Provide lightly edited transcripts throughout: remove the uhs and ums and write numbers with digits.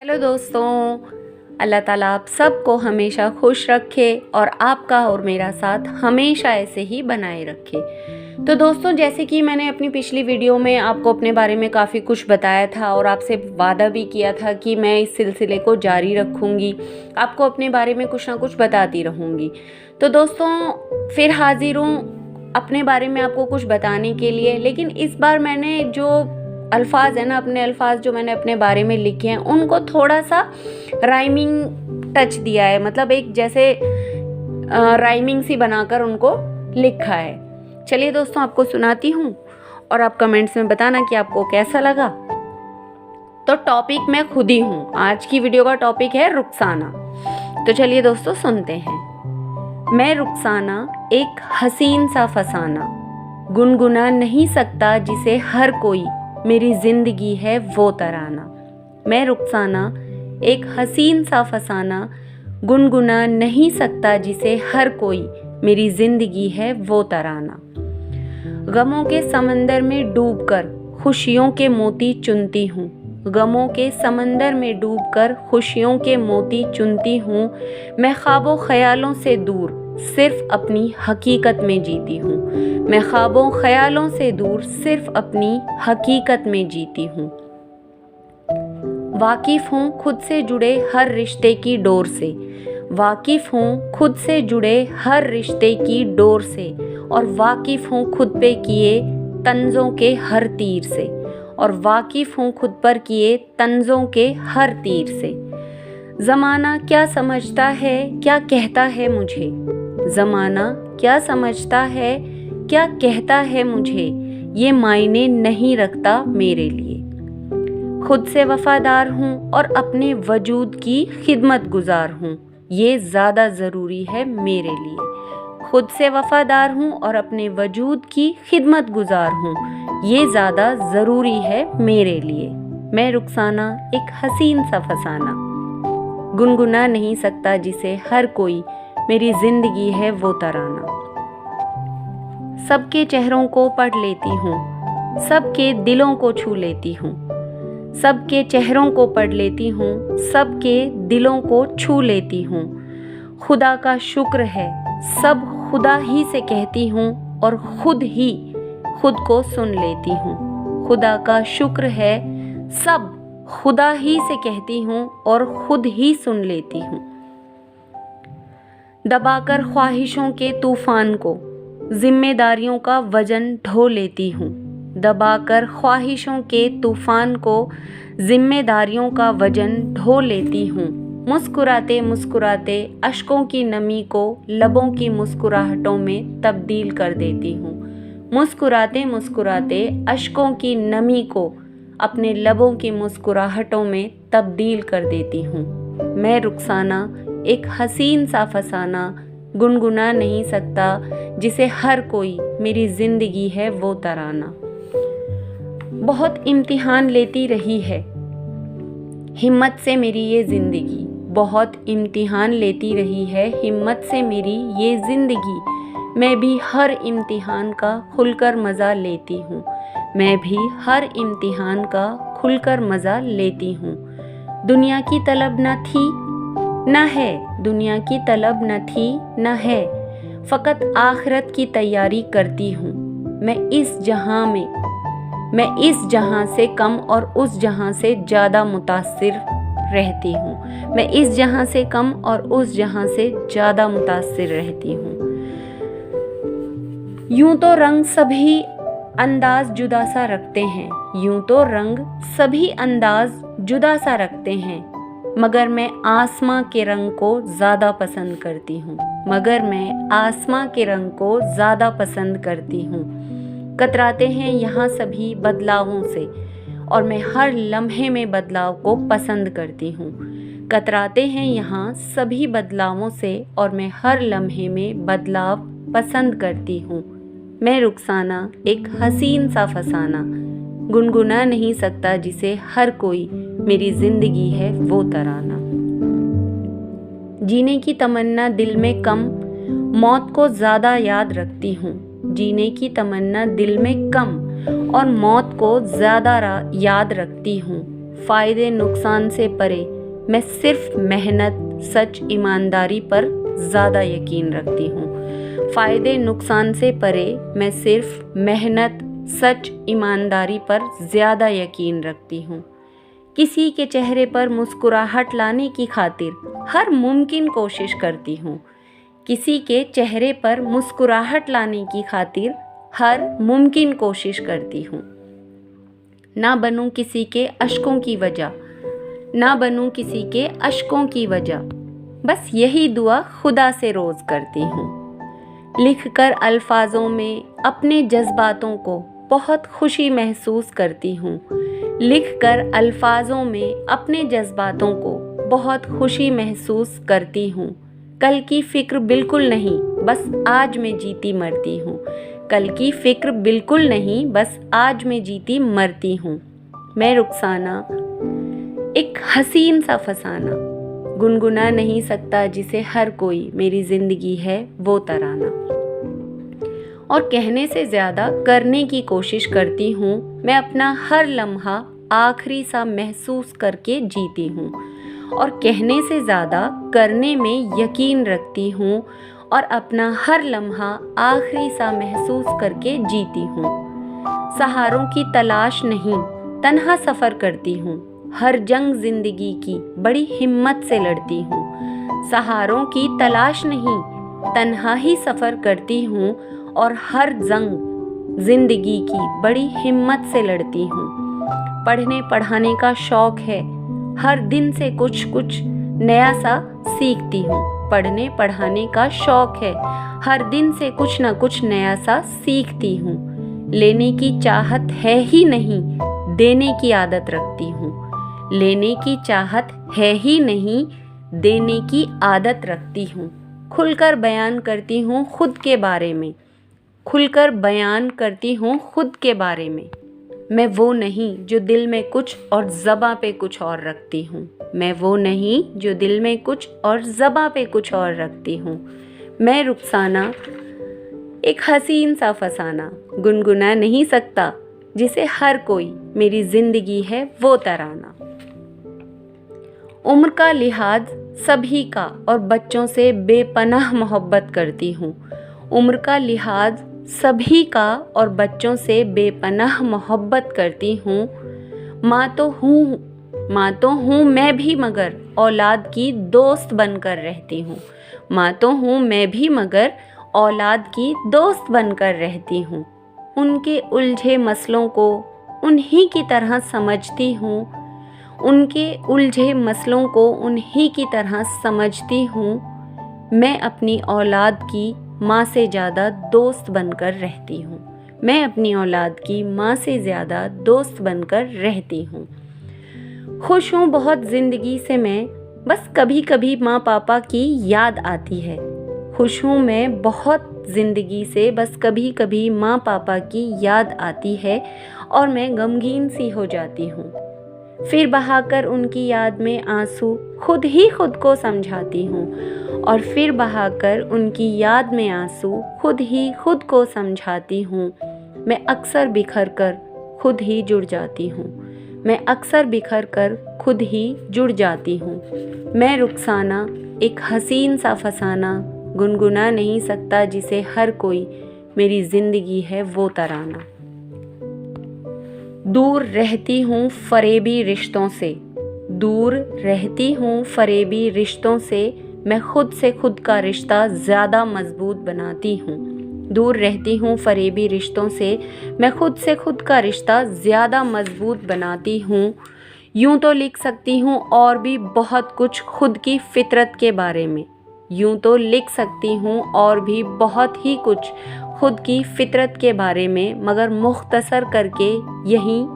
Hello दोस्तों, अल्लाह ताला आप सबको हमेशा खुश रखे और आपका और मेरा साथ हमेशा ऐसे ही बनाए रखे। तो दोस्तों, जैसे कि मैंने अपनी पिछली वीडियो में आपको अपने बारे में काफ़ी कुछ बताया था और आपसे वादा भी किया था कि मैं इस सिलसिले को जारी रखूँगी, आपको अपने बारे में कुछ ना कुछ बताती रहूँगी। तो दोस्तों, फिर हाजिर हूँ अपने बारे में आपको कुछ बताने के लिए। लेकिन इस बार मैंने जो अल्फाज है ना, अपने अल्फाज जो मैंने अपने बारे में लिखे हैं, उनको थोड़ा सा राइमिंग टच दिया है। मतलब एक जैसे राइमिंग सी बनाकर उनको लिखा है। चलिए दोस्तों, आपको सुनाती हूँ और आप कमेंट्स में बताना कि आपको कैसा लगा। तो टॉपिक मैं खुद ही हूँ। आज की वीडियो का टॉपिक है रुखसाना। तो चलिए दोस्तों, सुनते हैं। मैं रुखसाना एक हसीन सा फसाना, गुनगुना नहीं सकता जिसे हर कोई, मेरी जिंदगी है वो तराना। मैं रुखसाना एक हसीन सा फसाना, गुनगुना नहीं सकता जिसे हर कोई, मेरी जिंदगी है वो तराना। गमों के समंदर में डूबकर खुशियों के मोती चुनती हूँ, गमों के समंदर में डूबकर खुशियों के मोती चुनती हूँ। मैं ख्वाबों ख्यालों से दूर सिर्फ अपनी हकीकत में जीती हूँ, मैं ख्वाबों ख्यालों से दूर सिर्फ अपनी हकीकत में जीती हूँ। वाकिफ हूँ खुद से जुड़े हर रिश्ते की डोर से, वाकिफ हूँ खुद से जुड़े हर रिश्ते की डोर से, और वाकिफ हूँ खुद पे किए तंजों के हर तीर से, और वाकिफ हूँ खुद पर किए तंजों के हर तीर से। ज़माना क्या समझता है क्या कहता है मुझे, ज़माना क्या समझता है क्या कहता है मुझे, ये मायने नहीं रखता मेरे लिए। खुद से वफादार हूँ और अपने वजूद की खिदमत गुजार हूँ, ये ज़्यादा ज़रूरी है मेरे लिए। खुद से वफादार हूँ और अपने वजूद की खिदमत गुजार हूँ, ये ज़्यादा ज़रूरी है मेरे लिए। मैं रुखसाना एक हसीन सा फसाना, गुनगुना नहीं सकता जिसे हर कोई, मेरी जिंदगी है वो तराना। सबके चेहरों को पढ़ लेती हूँ, सबके दिलों को छू लेती हूँ, सबके चेहरों को पढ़ लेती हूँ, सबके दिलों को छू लेती हूँ। खुदा का शुक्र है सब खुदा ही से कहती हूँ और खुद ही खुद को सुन लेती हूँ। खुदा का शुक्र है सब खुदा ही से कहती हूँ और खुद ही सुन लेती हूँ। दबाकर ख्वाहिशों के तूफान को जिम्मेदारियों का वजन ढो लेती हूँ, दबाकर ख्वाहिशों के तूफान को जिम्मेदारियों का वजन ढो लेती हूँ। मुस्कुराते मुस्कुराते अश्कों की नमी को लबों की मुस्कुराहटों में तब्दील कर देती हूँ, मुस्कुराते मुस्कुराते अश्कों की नमी को अपने लबों की मुस्कुराहटों में तब्दील कर देती हूँ। मैं रुखसाना एक हसीन सा फसाना, गुनगुना नहीं सकता जिसे हर कोई, मेरी जिंदगी है वो तराना। बहुत इम्तिहान लेती रही है हिम्मत से मेरी ये जिंदगी, बहुत इम्तिहान लेती रही है हिम्मत से मेरी ये जिंदगी। मैं भी हर इम्तिहान का खुलकर मज़ा लेती हूँ, मैं भी हर इम्तिहान का खुलकर मज़ा लेती हूँ। दुनिया की तलब न थी न है, दुनिया की तलब न थी न है, फ़कत आखिरत की तैयारी करती हूँ। मैं इस जहां से कम और उस जहां से ज़्यादा मुतासिर रहती हूँ, मैं इस जहां से कम और उस जहां से ज़्यादा मुतासिर रहती हूँ। यूं तो रंग सभी अंदाज जुदा सा रखते हैं, यूं तो रंग सभी अंदाज जुदा सा रखते हैं, मगर मैं आसमां के रंग को ज़्यादा पसंद करती हूँ, मगर मैं आसमां के रंग को ज़्यादा पसंद करती हूँ। कतराते हैं यहाँ सभी बदलावों से और मैं हर लम्हे में बदलाव को पसंद करती हूँ। कतराते हैं यहाँ सभी बदलावों से और मैं हर लम्हे में बदलाव पसंद करती हूँ। मैं रुखसाना एक हसीन सा फसाना, गुनगुना नहीं सकता जिसे हर कोई, मेरी जिंदगी है वो तराना। जीने की तमन्ना दिल में कम, मौत को ज़्यादा याद रखती हूँ, जीने की तमन्ना दिल में कम और मौत को ज़्यादा याद रखती हूँ। फ़ायदे नुकसान से परे मैं सिर्फ मेहनत, सच, ईमानदारी पर ज़्यादा यकीन रखती हूँ। फ़ायदे नुकसान से परे मैं सिर्फ मेहनत, सच, ईमानदारी पर ज़्यादा यकीन रखती हूँ। किसी के चेहरे पर मुस्कुराहट लाने की खातिर हर मुमकिन कोशिश करती हूँ। किसी के चेहरे पर मुस्कुराहट लाने की खातिर हर मुमकिन कोशिश करती हूँ। ना बनूं किसी के अश्कों की वजह, ना बनूं किसी के अश्कों की वजह, बस यही दुआ खुदा से रोज़ करती हूँ। लिखकर अल्फाजों में अपने जज्बातों को बहुत खुशी महसूस करती हूँ। लिखकर अल्फाजों में अपने जज्बातों को बहुत खुशी महसूस करती हूँ। कल की फ़िक्र बिल्कुल नहीं, बस आज मैं जीती मरती हूँ। कल की फ़िक्र बिल्कुल नहीं, बस आज मैं जीती मरती हूँ। मैं रुखसाना, एक हसीन सा फसाना, गुनगुना नहीं सकता जिसे हर कोई, मेरी ज़िंदगी है वो तराना। और कहने से ज़्यादा करने की कोशिश करती हूँ। मैं अपना हर लम्हा आखिरी सा महसूस करके जीती हूँ। और कहने से ज़्यादा करने में यकीन रखती हूँ और अपना हर लम्हा आखिरी सा महसूस करके जीती हूँ। सहारों की तलाश नहीं, तन्हा सफ़र करती हूँ। हर जंग ज़िंदगी की बड़ी हिम्मत से लड़ती हूँ। सहारों की तलाश नहीं, तन्हा ही सफ़र करती हूँ और हर जंग ज़िंदगी की बड़ी हिम्मत से लड़ती हूँ। पढ़ने पढ़ाने का शौक़ है, हर दिन से कुछ कुछ नया सा सीखती हूँ। पढ़ने पढ़ाने का शौक़ है, हर दिन से कुछ ना कुछ नया सा सीखती हूँ। लेने की चाहत है ही नहीं, देने की आदत रखती हूँ। लेने की चाहत है ही नहीं, देने की आदत रखती हूँ। खुलकर बयान करती हूँ खुद के बारे में, खुलकर बयान करती हूँ खुद के बारे में। मैं वो नहीं जो दिल में कुछ और ज़बां पे कुछ और रखती हूँ। मैं वो नहीं जो दिल में कुछ और ज़बां पे कुछ और रखती हूँ। मैं रुखसाना, एक हसीन सा फसाना, गुनगुना नहीं सकता जिसे हर कोई, मेरी ज़िंदगी है वो तराना। उम्र का लिहाज सभी का और बच्चों से बेपनाह मोहब्बत करती हूँ। उम्र का लिहाज सभी का और बच्चों से बेपनाह मोहब्बत करती हूँ। माँ तो हूँ मैं भी, मगर औलाद की दोस्त बनकर रहती हूँ। माँ तो हूँ मैं भी, मगर औलाद की दोस्त बनकर रहती हूँ। उनके उलझे मसलों को उन्हीं की तरह समझती हूँ। उनके उलझे मसलों को उन्हीं की तरह समझती हूँ। मैं अपनी औलाद की माँ से ज़्यादा दोस्त बनकर रहती हूँ। मैं अपनी औलाद की माँ से ज़्यादा दोस्त बनकर रहती हूँ। खुश हूँ बहुत ज़िंदगी से मैं, बस कभी कभी माँ पापा की याद आती है। खुश हूँ मैं बहुत ज़िंदगी से, बस कभी कभी माँ पापा की याद आती है और मैं गमगीन सी हो जाती हूँ। फिर बहाकर उनकी याद में आंसू खुद ही खुद को समझाती हूँ। और फिर बहाकर उनकी याद में आंसू खुद ही खुद को समझाती हूँ। मैं अक्सर बिखर कर खुद ही जुड़ जाती हूँ। मैं अक्सर बिखर कर खुद ही जुड़ जाती हूँ। मैं रुखसाना, एक हसीन सा फसाना, गुनगुना नहीं सकता जिसे हर कोई, मेरी ज़िंदगी है वो तराना। दूर रहती हूँ फरेबी रिश्तों से, दूर रहती हूँ फरेबी रिश्तों से, मैं खुद से खुद का रिश्ता ज़्यादा मजबूत बनाती हूँ। दूर रहती हूँ फरेबी रिश्तों से, मैं खुद से खुद का रिश्ता ज़्यादा मजबूत बनाती हूँ। यूँ तो लिख सकती हूँ और भी बहुत कुछ खुद की फितरत के बारे में। यूँ तो लिख सकती हूँ और भी बहुत ही कुछ खुद की फितरत के बारे में, मगर मुख्तसर करके यहीं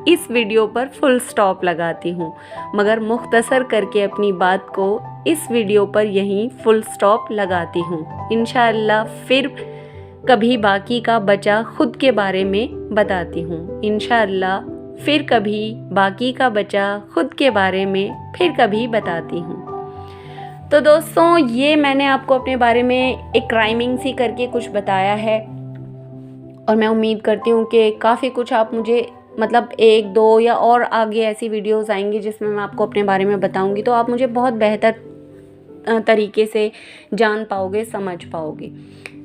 इस वीडियो पर फुल स्टॉप लगाती हूँ। मगर मुख्तसर करके अपनी बात को इस वीडियो पर यहीं फुल स्टॉप लगाती हूँ। इंशाअल्लाह फिर कभी बाकी का बचा खुद के बारे में बताती हूँ। इंशाअल्लाह फिर कभी बाकी का बचा खुद के बारे में फिर कभी बताती हूँ। तो दोस्तों, ये मैंने आपको अपने बारे में एक राइमिंग सी करके कुछ बताया है और मैं उम्मीद करती हूँ कि काफ़ी कुछ आप मुझे मतलब 1-2 या और आगे ऐसी वीडियोस आएंगी जिसमें मैं आपको अपने बारे में बताऊंगी, तो आप मुझे बहुत बेहतर तरीके से जान पाओगे, समझ पाओगे।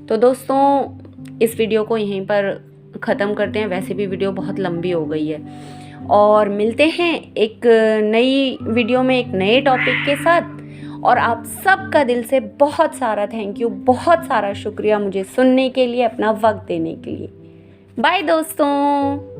तो दोस्तों इस वीडियो को यहीं पर ख़त्म करते हैं, वैसे भी वीडियो बहुत लंबी हो गई है, और मिलते हैं एक नई वीडियो में एक नए टॉपिक के साथ। और आप सबका दिल से बहुत सारा थैंक यू, बहुत सारा शुक्रिया मुझे सुनने के लिए, अपना वक्त देने के लिए। बाय दोस्तों।